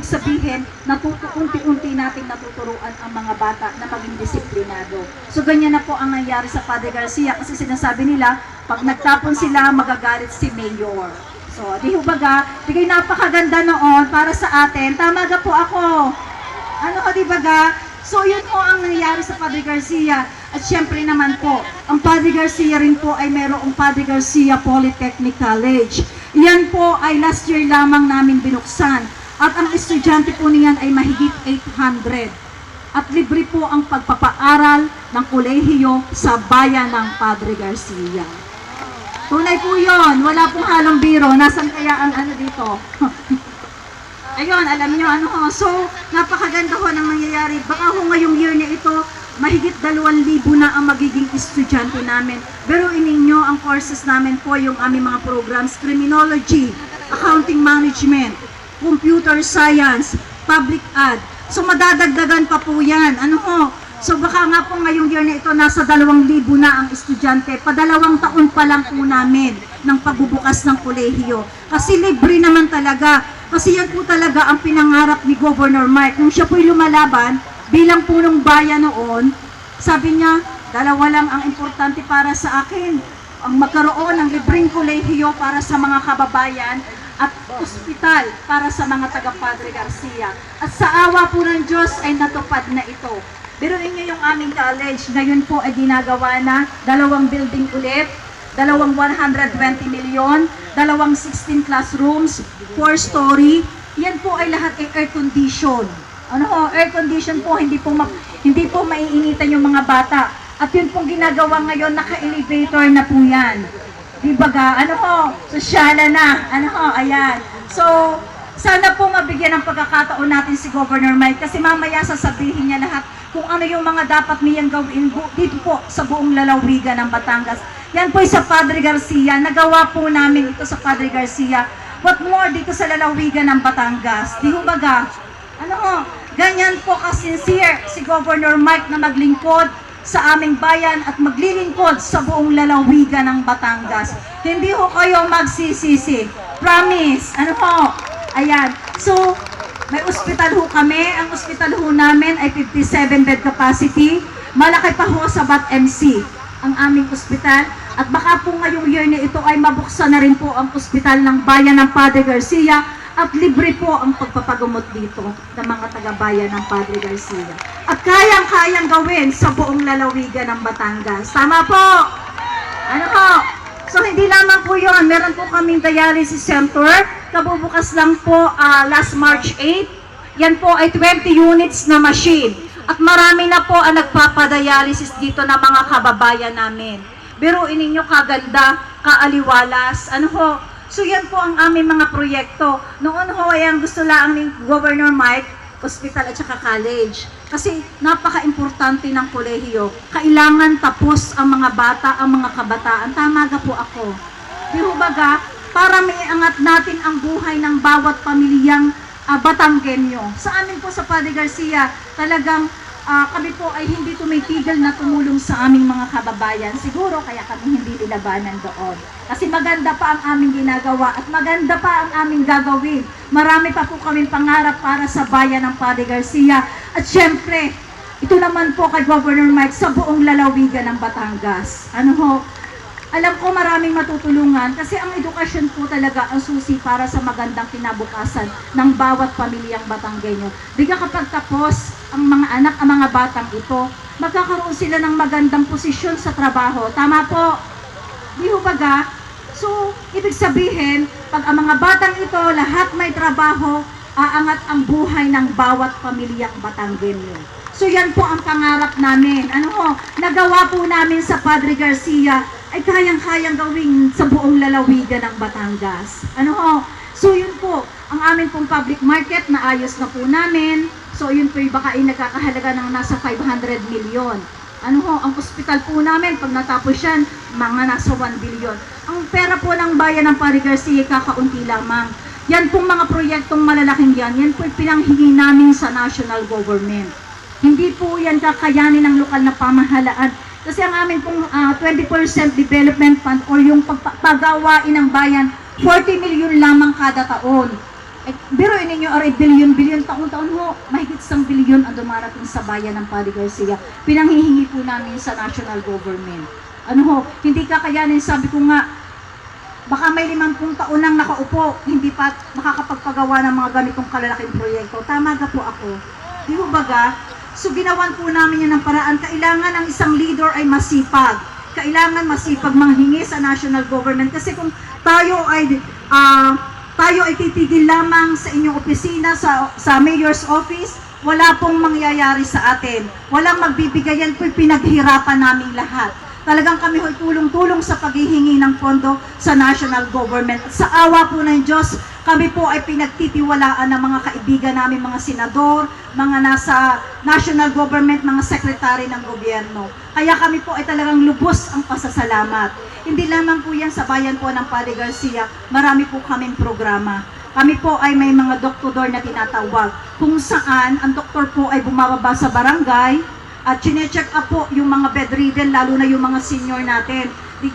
sabihin, unti-unti nating natuturuan ang mga bata na maging disiplinado. So ganyan na po ang nangyari sa Padre Garcia kasi sinasabi nila, pag nagtapon sila, magagalit si Mayor. So, di ho baga, di kayo napakaganda noon para sa atin. Tama ga po ako. Ano ka, di baga? So, yun po ang nangyari sa Padre Garcia. At syempre naman po, ang Padre Garcia rin po ay mayroong Padre Garcia Polytechnic College. Yan po ay last year lamang namin binuksan. At ang estudyante po niyan ay mahigit 800. At libre po ang pagpapaaral ng kolehiyo sa bayan ng Padre Garcia. Tunay po yun, wala pong halong biro. Nasaan kaya ang ano dito? Ayun, alam nyo, ano ho. So, napakaganda ho ng nangyayari. Baka ho ngayong year na ito, mahigit 2,000 na ang magiging estudyante namin. Pero ininyo, ang courses namin po, yung aming mga programs, criminology, accounting management, computer science, public ad. So, madadagdagan pa po yan. Ano ho? So, baka nga po ngayong year na ito, nasa 2,000 na ang estudyante. Pa2 taon pa lang po namin ng pagbubukas ng kolehiyo. Kasi libre naman talaga. Kasi yan po talaga ang pinangarap ni Governor Mike. Nung siya po'y lumalaban, bilang punong bayan noon, sabi niya, 2 lang ang importante para sa akin. Ang magkaroon ng libreng kolehiyo para sa mga kababayan at ospital para sa mga taga-Padre Garcia. At sa awa po ng Diyos ay natupad na ito. Pero inyo yung aming college, ngayon po ay ginagawa na 2 building ulit, 2 120 milyon, 2 16 classrooms, 4-story. Yan po ay lahat ay air condition. Ano ho, air condition po, hindi po maiinitan yung mga bata. At yun pong ginagawa ngayon, naka-elevator na po yan. Di ba ga? Ano ho, sosyala na. Ano ho, ayan. So, sana po mabigyan ng pagkakataon natin si Governor Mike kasi mamaya sasabihin niya lahat kung ano yung mga dapat niyang gawin dito po sa buong lalawigan ng Batangas. Yan po sa Padre Garcia. Nagawa po namin ito sa Padre Garcia. What more dito sa lalawigan ng Batangas? Di ho baga? Ano ho? Ganyan po ka-sincere si Governor Mike na maglingkod sa aming bayan at maglilingkod sa buong lalawigan ng Batangas. Hindi ho kayo magsisisi. Promise. Ano ho? Ayan. So, may ospital ho kami. Ang ospital ho namin ay 57 bed capacity. Malaki pa ho sa BAT-MC ang aming ospital. At baka po ngayong year na ito ay mabuksan na rin po ang ospital ng bayan ng Padre Garcia at libre po ang pagpapagamot dito ng mga taga-bayan ng Padre Garcia. At kayang-kayang gawin sa buong lalawigan ng Batangas. Tama po? Ano po? So hindi lamang po yun, meron po kaming dialysis center, kabubukas lang po last March 8. Yan po ay 20 units na machine. At marami na po ang nagpapadialysis dito ng mga kababayan namin. Biruin ninyo kaganda, kaaliwalas, ano ho. So yan po ang aming mga proyekto. Noon ho ay ang gusto lang ni Governor Mike, hospital at saka college. Kasi napaka-importante ng kolehiyo. Kailangan tapos ang mga bata, ang mga kabataan. Tama ga po ako. Di ho baga, para maiangat natin ang buhay ng bawat pamilyang Batanggenyo. Sa amin po sa Padre Garcia, talagang kami po ay hindi tumitigil na tumulong sa aming mga kababayan. Siguro kaya kami hindi nilabanan doon. Kasi maganda pa ang aming ginagawa at maganda pa ang aming gagawin. Marami pa po kaming pangarap para sa bayan ng Padre Garcia. At syempre, ito naman po kay Governor Mike sa buong lalawigan ng Batangas. Ano ho? Alam ko maraming matutulungan kasi ang edukasyon po talaga ang susi para sa magandang kinabukasan ng bawat pamilyang Batanggenyo. Diga kapag tapos ang mga anak, ang mga batang ito, magkakaroon sila ng magandang posisyon sa trabaho. Tama po? Di ho baga? So, ibig sabihin, pag ang mga batang ito, lahat may trabaho, aangat ang buhay ng bawat pamilyang Batanggenyo. So, yan po ang pangarap namin. Ano ho? Nagawa po namin sa Padre Garcia ay kayang-kayang gawin sa buong lalawigan ng Batangas. Ano ho? So yun po, ang amin pong public market na ayos na po namin. So yun po baka ay nagkakahalaga ng nasa 500 milyon. Ano ho, ang ospital po namin, pag natapos yan, mga nasa 1 billion. Ang pera po ng bayan ng Padre Garcia, kakaunti lamang. Yan pong mga proyektong malalaking yan po pinanghingi namin sa national government. Hindi po yan kakayanin ng lokal na pamahalaan. Kasi ang amin pong 20% development fund or yung paggawain ng bayan, 40 milyon lamang kada taon. Biruin ninyo, aray, bilyon-bilyon, taon-taon ho, mahigit 1 bilyon ang dumarating sa bayan ng Padre Garcia. Pinanghihingi po namin sa national government. Ano ho, hindi kakayanin, sabi ko nga, baka may 50 taon nang nakaupo, hindi pa makakapagpagawa ng mga ganitong kalalaking proyekto. Tama ga po ako. Di ba baga? So ginawan po namin yan ng paraan. Kailangan ang isang leader ay masipag. Kailangan masipag manghingi sa national government. Kasi kung tayo ay titigil lamang sa inyong opisina, sa mayor's office, wala pong mangyayari sa atin. Walang magbibigay, yan po'y pinaghirapan namin lahat. Talagang kami ho'y tulong-tulong sa paghihingi ng pondo sa national government. At sa awa po ng Diyos, kami po ay pinagtitiwalaan ng mga kaibigan namin, mga senador, mga nasa national government, mga sekretary ng gobyerno. Kaya kami po ay talagang lubos ang pasasalamat. Hindi lamang po yan sa bayan po ng Padre Garcia, marami po kaming programa. Kami po ay may mga doktor na tinatawag, kung saan ang doktor po ay bumababa sa barangay, at chine-check up po yung mga bedridden, lalo na yung mga senior natin.